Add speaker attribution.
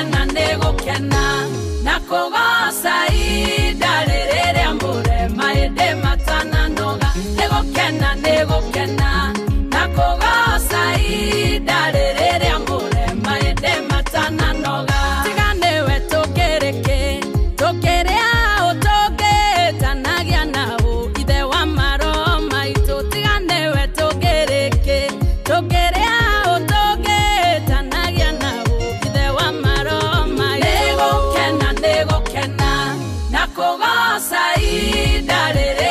Speaker 1: gukena na kugoca ida rĩrĩa mũrema ĩndĩ matananoga nĩ gukena na kugoca ida rĩrĩa mũrema ĩndĩ matananoga tiganĩwe tũkĩrĩa ũtũngĩtanagia naũ ithe wa maroho maitũ tiganĩwe tũkĩrĩa ũtũngĩtanagia naũ ithe wa maroho maitũ nĩ gukena na kugoca ida rĩrĩa